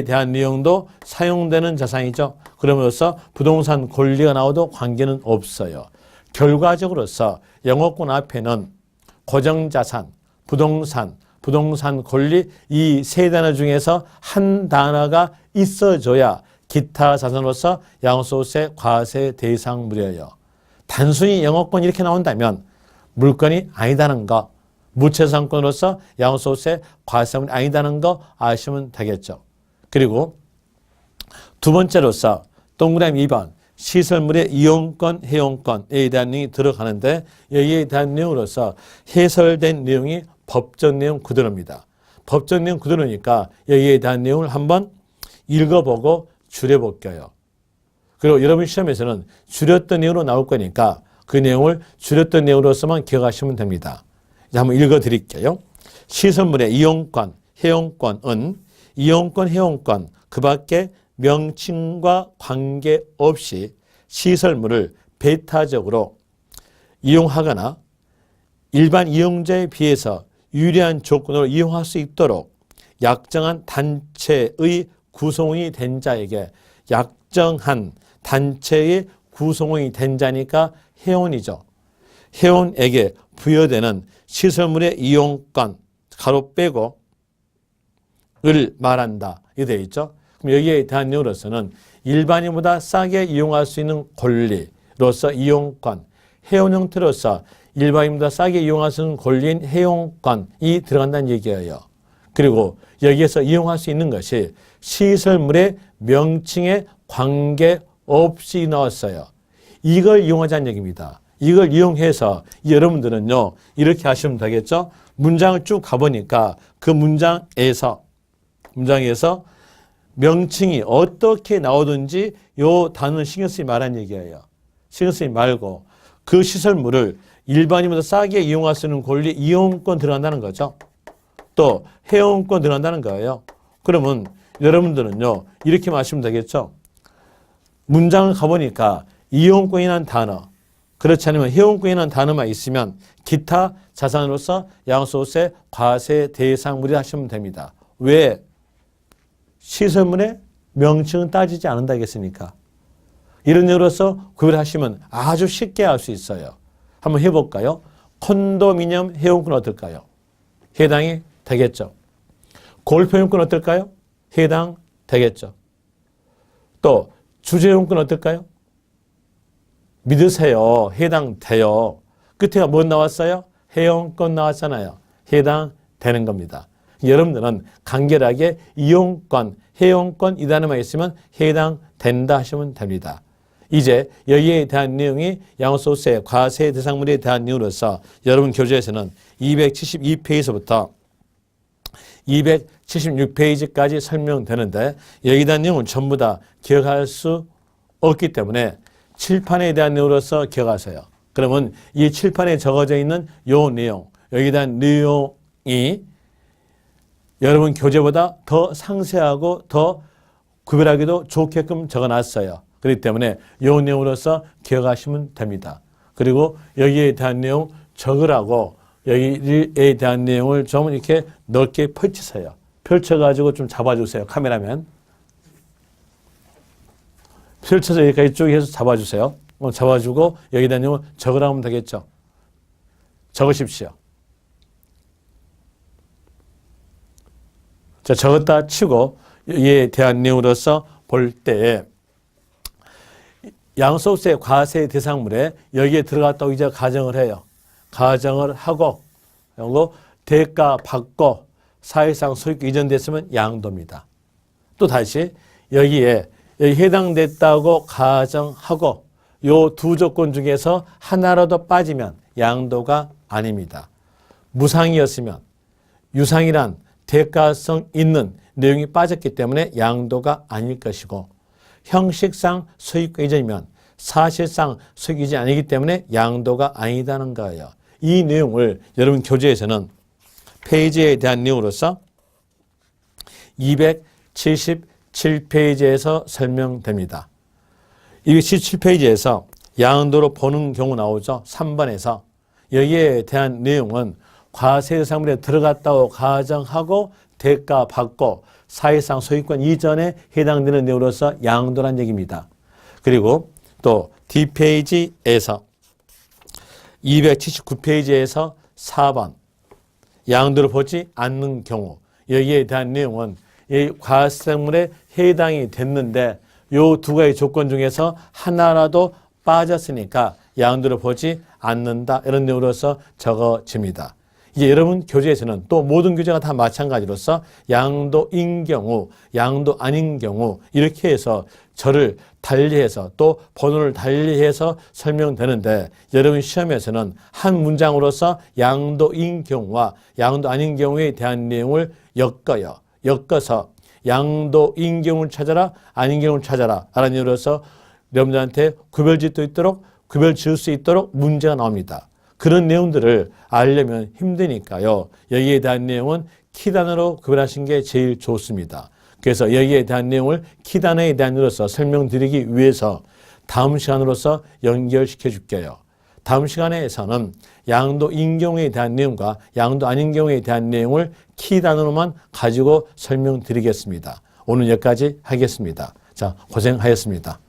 대한 내용도 사용되는 자산이죠. 그러면서 부동산 권리가 나와도 관계는 없어요. 결과적으로서 영어권 앞에는 고정자산, 부동산 권리 이 세 단어 중에서 한 단어가 있어줘야 기타 자산으로서 양도소득세 과세 대상물이에요. 단순히 영어권 이렇게 나온다면 물건이 아니다는 거, 무채상권으로서 양도소득세 과세물이 아니다는 거 아시면 되겠죠. 그리고 두 번째로서 동그라미 2번 시설물의 이용권, 해용권에 대한 내용이 들어가는데 여기에 대한 내용으로서 해설된 내용이 법적 내용 그대로입니다. 법적 내용 그대로니까 여기에 대한 내용을 한번 읽어보고 줄여볼게요. 그리고 여러분 시험에서는 줄였던 내용으로 나올 거니까 그 내용을 줄였던 내용으로서만 기억하시면 됩니다. 이제 한번 읽어드릴게요. 시설물의 이용권, 해용권은 이용권, 해용권 그 밖에 명칭과 관계없이 시설물을 배타적으로 이용하거나 일반 이용자에 비해서 유리한 조건으로 이용할 수 있도록 약정한 단체의 구성원이 된 자에게 약정한 단체의 구성원이 된 자니까 회원이죠. 회원에게 부여되는 시설물의 이용권 가로 빼고 을 말한다. 이렇게 되어 있죠. 그럼 여기에 대한 내용으로서는 일반인보다 싸게 이용할 수 있는 권리로서 이용권, 회원 형태로서 일반인보다 싸게 이용할 수 있는 권리인 회용권이 들어간다는 얘기예요. 그리고 여기에서 이용할 수 있는 것이 시설물의 명칭에 관계없이 나왔어요. 이걸 이용하자는 얘기입니다. 이걸 이용해서 여러분들은요 이렇게 하시면 되겠죠. 문장을 쭉 가보니까 그 문장에서 명칭이 어떻게 나오든지 요 단어는 신경 쓰지 말라는 얘기예요. 신경 쓰지 말고 그 시설물을 일반인보다 싸게 이용할 수 있는 권리 이용권 들어간다는 거죠. 또 회원권 들어간다는 거예요. 그러면 여러분들은요 이렇게 마시면 되겠죠. 문장을 가보니까 이용권이라는 단어 그렇지 않으면 회원권이라는 단어만 있으면 기타 자산으로서 양도소득세 과세 대상물이 하시면 됩니다. 왜? 시설물의 명칭은 따지지 않는다겠습니까? 이런 예로서 구별하시면 아주 쉽게 할 수 있어요. 한번 해볼까요? 콘도미니엄 회원권 어떨까요? 해당이 되겠죠. 골프 회원권 어떨까요? 해당 되겠죠. 또 주제 회원권 어떨까요? 믿으세요. 해당돼요. 끝에 뭐 나왔어요? 회원권 나왔잖아요. 해당되는 겁니다. 여러분들은 간결하게 이용권, 회원권 이 단어만 있으면 해당된다 하시면 됩니다. 이제 여기에 대한 내용이 양도소득세 과세 대상물에 대한 내용으로서 여러분 교재에서는 272페이지부터 276페이지까지 설명되는데 여기에 대한 내용은 전부 다 기억할 수 없기 때문에 칠판에 대한 내용으로서 기억하세요. 그러면 이 칠판에 적어져 있는 요 내용, 여기에 대한 내용이 여러분 교재보다 더 상세하고 더 구별하기도 좋게끔 적어놨어요. 그렇기 때문에 이 내용으로서 기억하시면 됩니다. 그리고 여기에 대한 내용 적으라고 여기에 대한 내용을 좀 이렇게 넓게 펼치세요. 펼쳐가지고 좀 잡아주세요. 카메라맨. 펼쳐서 여기까지 쭉 해서 잡아주세요. 잡아주고 여기에 대한 내용을 적으라고 하면 되겠죠. 적으십시오. 자, 적었다 치고 이에 대한 내용으로서 볼 때에 양도소득세 과세 대상물에 여기에 들어갔다고 이제 가정을 해요. 가정을 하고 그리고 대가 받고 사실상 소유권 이전됐으면 양도입니다. 또 다시 여기에 여기 해당됐다고 가정하고 요 두 조건 중에서 하나라도 빠지면 양도가 아닙니다. 무상이었으면 유상이란 대가성 있는 내용이 빠졌기 때문에 양도가 아닐 것이고 형식상 소유권 이전이면 사실상 소유권 이전이 아니기 때문에 양도가 아니다는 거예요. 이 내용을 여러분 교재에서는 페이지에 대한 내용으로서 277페이지에서 설명됩니다. 277페이지에서 양도로 보는 경우 나오죠. 3번에서 여기에 대한 내용은 과세의상물에 들어갔다고 가정하고 대가 받고 사실상 소유권 이전에 해당되는 내용으로서 양도란 얘기입니다. 그리고 또 D페이지에서 279페이지에서 4번 양도를 보지 않는 경우 여기에 대한 내용은 이 과세물에 해당이 됐는데 요 두 가지 조건 중에서 하나라도 빠졌으니까 양도를 보지 않는다. 이런 내용으로서 적어집니다. 이제 여러분 교재에서는 또 모든 교재가 다 마찬가지로서 양도인 경우, 양도 아닌 경우 이렇게 해서 절을 달리해서 또 번호를 달리해서 설명되는데 여러분 시험에서는 한 문장으로서 양도인 경우와 양도 아닌 경우에 대한 내용을 엮어서 양도인 경우를 찾아라, 아닌 경우를 찾아라 라는 이유로서 여러분들한테 구별짓도 있도록 구별 지을 수 있도록 문제가 나옵니다. 그런 내용들을 알려면 힘드니까요. 여기에 대한 내용은 키단어로 구별하신 게 제일 좋습니다. 그래서 여기에 대한 내용을 키단어에 대한 이유로서 설명드리기 위해서 다음 시간으로서 연결시켜 줄게요. 다음 시간에서는 양도인 경우에 대한 내용과 양도 아닌 경우에 대한 내용을 키단어로만 가지고 설명드리겠습니다. 오늘 여기까지 하겠습니다. 자, 고생하셨습니다.